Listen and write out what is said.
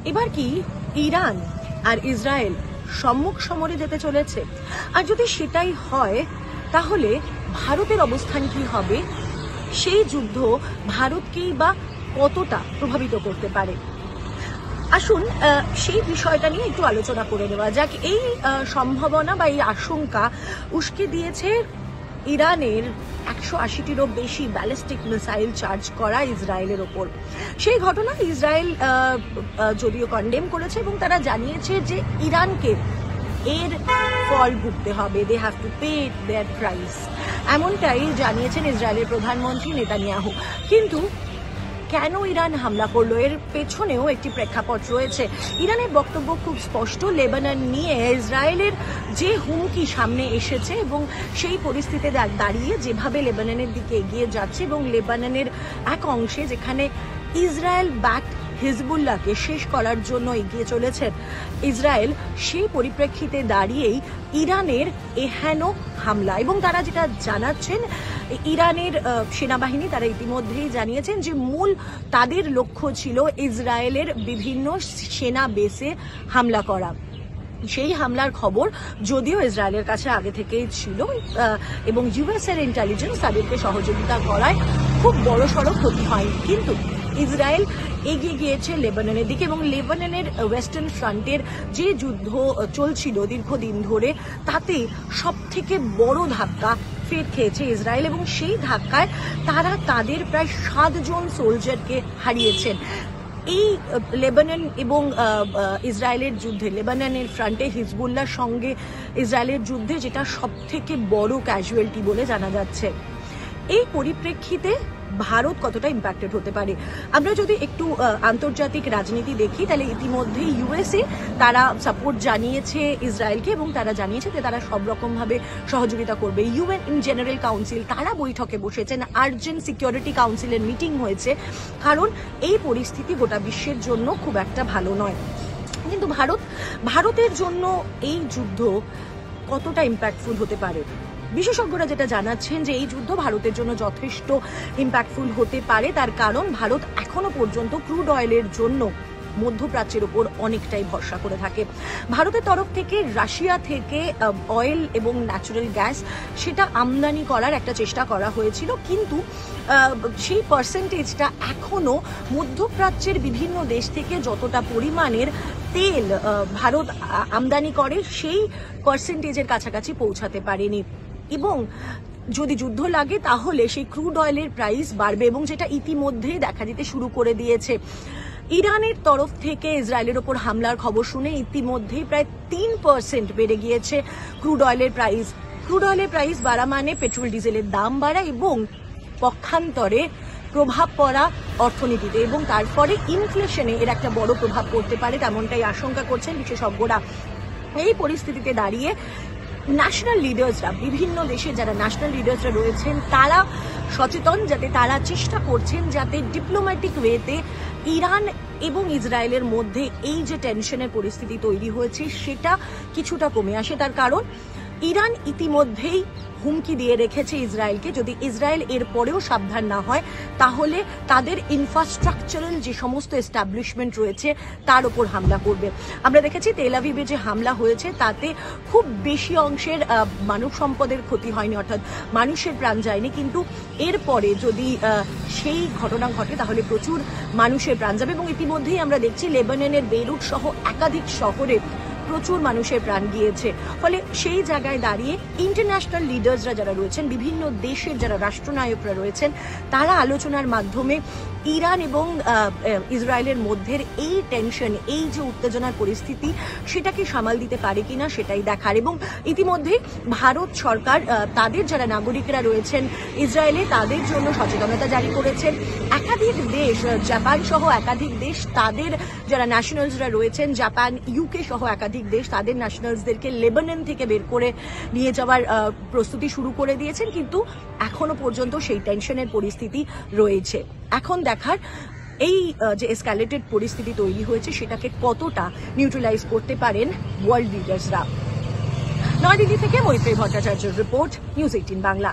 এবার কি ইরান আর ইসরায়েল সম্মুখ সমরে যেতে চলেছে? আর যদি সেটাই হয় তাহলে ভারতের অবস্থান কি হবে? সেই যুদ্ধ ভারতকেই বা কতটা প্রভাবিত করতে পারে? আসুন সেই বিষয়টা নিয়ে একটু আলোচনা করে নেওয়া যাক। এই সম্ভাবনা বা এই আশঙ্কা উস্কে দিয়েছে ইরানের 180টিরও বেশি ব্যালিস্টিক মিসাইল চার্জ করা ইসরায়েলের ওপর। সেই ঘটনা ইসরায়েল যদিও কন্ডেম করেছে এবং তারা জানিয়েছে যে ইরানকে এর ফল ভুগতে হবে, they have to pay their price, এমনটাই জানিয়েছেন ইসরায়েলের প্রধানমন্ত্রী নেতানিয়াহু। কিন্তু কেন ইরান হামলা করলো, এর পেছনেও একটি প্রেক্ষাপট রয়েছে। ইরানের বক্তব্য খুব স্পষ্ট, লেবানন নিয়ে ইসরায়েলের যে হুমকি সামনে এসেছে এবং সেই পরিস্থিতিতে দাঁড়িয়ে যেভাবে লেবাননের দিকে এগিয়ে যাচ্ছে এবং লেবাননের এক অংশে যেখানে ইসরায়েল ব্যাকড হিজবুল্লাহকে শেষ করার জন্য এগিয়ে চলেছেন ইসরায়েল, সেই পরিপ্রেক্ষিতে দাঁড়িয়েই ইরানের এহেন হামলা। এবং তারা যেটা জানাচ্ছেন, ইরানের সেনাবাহিনী তারা ইতিমধ্যেই জানিয়েছেন যে মূল তাদের লক্ষ্য ছিল ইসরায়েলের বিভিন্ন সেনা বেসে হামলা করা। সেই হামলার খবর যদিও ইসরায়েলের কাছে আগে থেকেই ছিল এবং ইউএস এর ইন্টেলিজেন্স তাদেরকে সহযোগিতা করায় খুব বড়সড় ক্ষতি হয়নি। কিন্তু ইসরায়েল এগিয়ে গিয়েছে লেবাননের দিকে এবং লেবাননের ওয়েস্টার্ন ফ্রন্টের যে যুদ্ধ চলছিল দীর্ঘদিন ধরে, তাতে সব থেকে বড় ধাক্কা ফের খেয়েছে ইসরায়েল এবং সেই ধাক্কায় তারা তাদের প্রায় 7 জন সোলজারকে হারিয়েছেন। এই লেবানন এবং ইসরায়েলের যুদ্ধে, লেবাননের ফ্রন্টে হিজবুল্লাহর সঙ্গে ইসরায়েলের যুদ্ধে যেটা সব থেকে বড় ক্যাজুয়ালিটি বলে জানা যাচ্ছে। এই পরিপ্রেক্ষিতে ভারত কতটা ইম্প্যাক্টেড হতে পারে? আমরা যদি একটু আন্তর্জাতিক রাজনীতি দেখি তাহলে ইতিমধ্যেই ইউএসএ তারা সাপোর্ট জানিয়েছে ইসরায়েলকে এবং তারা জানিয়েছে যে তারা সব রকমভাবে সহযোগিতা করবে। ইউএন ইন জেনারেল কাউন্সিল তারা বৈঠকে বসেছেন, আর্জেন্ট সিকিউরিটি কাউন্সিলের মিটিং হয়েছে, কারণ এই পরিস্থিতি গোটা বিশ্বের জন্য খুব একটা ভালো নয়। কিন্তু ভারতের জন্য এই যুদ্ধ কতটা ইম্প্যাক্টফুল হতে পারে? বিশেষজ্ঞরা যেটা জানাচ্ছেন যে এই যুদ্ধ ভারতের জন্য যথেষ্ট ইম্প্যাক্টফুল হতে পারে। তার কারণ ভারত এখনো পর্যন্ত ক্রুড অয়েলের জন্য মধ্যপ্রাচ্যের উপর অনেকটাই ভরসা করে থাকে। ভারতের তরফ থেকে রাশিয়া থেকে অয়েল এবং ন্যাচারাল গ্যাস সেটা আমদানি করার একটা চেষ্টা করা হয়েছিল, কিন্তু সেই পার্সেন্টেজটা এখনো মধ্যপ্রাচ্যের বিভিন্ন দেশ থেকে যতটা পরিমাণের তেল ভারত আমদানি করে সেই পার্সেন্টেজের কাছাকাছি পৌঁছাতে পারেনি। এবং যদি যুদ্ধ লাগে তাহলে সেই ক্রুড অয়েলের প্রাইস বাড়বে এবং যেটা ইতিমধ্যেই দেখা দিতে শুরু করে দিয়েছে। ইরানের তরফ থেকে ইসরায়েলের ওপর হামলার খবর শুনে ইতিমধ্যেই প্রায় 3% বেড়ে গিয়েছে ক্রুড অয়েলের প্রাইস। ক্রুড অয়েলের প্রাইস বাড়া মানে পেট্রোল ডিজেলের দাম বাড়া এবং পক্ষান্তরে প্রভাব পড়া অর্থনীতিতে এবং তারপরে ইনফ্লেশনে এর একটা বড় প্রভাব পড়তে পারে, তেমনটাই আশঙ্কা করছেন বিশেষজ্ঞরা। এই পরিস্থিতিতে দাঁড়িয়ে ন্যাশনাল লিডার্সরা, বিভিন্ন দেশে যারা ন্যাশনাল লিডার্সরা রয়েছেন তারা সচেতন, যাতে তারা চেষ্টা করছেন যাতে ডিপ্লোম্যাটিক ওয়েতে ইরান এবং ইসরায়েলের মধ্যে এই যে টেনশনের পরিস্থিতি তৈরি হয়েছে সেটা কিছুটা কমে আসে। তার কারণ ইরান ইতিমধ্যেই হুমকি দিয়ে রেখেছে ইসরায়েলকে, যদি ইসরায়েল এর পরেও সাবধান না হয় তাহলে তাদের ইনফ্রাস্ট্রাকচারাল যে সমস্ত এস্টাবলিশমেন্ট রয়েছে তার উপর হামলা করবে। আমরা দেখেছি তেল আভিভে যে হামলা হয়েছে তাতে খুব বেশি অংশের মানব সম্পদের ক্ষতি হয়নি, অর্থাৎ মানুষের প্রাণ যায়নি, কিন্তু এরপরে যদি সেই ঘটনা ঘটে তাহলে প্রচুর মানুষের প্রাণ যাবে। এবং ইতিমধ্যেই আমরা দেখছি লেবাননের বেইরুট সহ একাধিক শহরে প্রচুর মানুষের প্রাণ গিয়েছে। ফলে সেই জায়গায় দাঁড়িয়ে ইন্টারন্যাশনাল লিডার্সরা যারা রয়েছেন, বিভিন্ন দেশের যারা রাষ্ট্রনায়করা রয়েছেন, তারা আলোচনার মাধ্যমে ইরান এবং ইসরায়েলের মধ্যে এই টেনশন, এই যে উত্তেজনার পরিস্থিতি সেটাকে সামাল দিতে পারে কিনা সেটাই দেখার। এবং ইতিমধ্যে ভারত সরকার তাদের যারা নাগরিকরা রয়েছেন ইসরায়েলে তাদের জন্য সচেতনতা জারি করেছেন। একাধিক দেশ, জাপান সহ একাধিক দেশ তাদের যারা ন্যাশনালসরা রয়েছেন, জাপান, ইউকে সহ একাধিক দেশ তাদের ন্যাশনালসদেরকে লেবানন থেকে বের করে নিয়ে যাওয়ার প্রস্তুতি শুরু করে দিয়েছেন, কিন্তু এখনো পর্যন্ত সেই টেনশনের পরিস্থিতি রয়েছে। এখন দেখার এই যে এসক্যালেটেড পরিস্থিতি তৈরি হয়েছে সেটাকে কতটা নিউট্রালাইজ করতে পারেন ওয়ার্ল্ড লিডার্সরা। নয়াদিল্লি থেকে মৈত্রী ভট্টাচার্যের রিপোর্ট, নিউজ 18 বাংলা।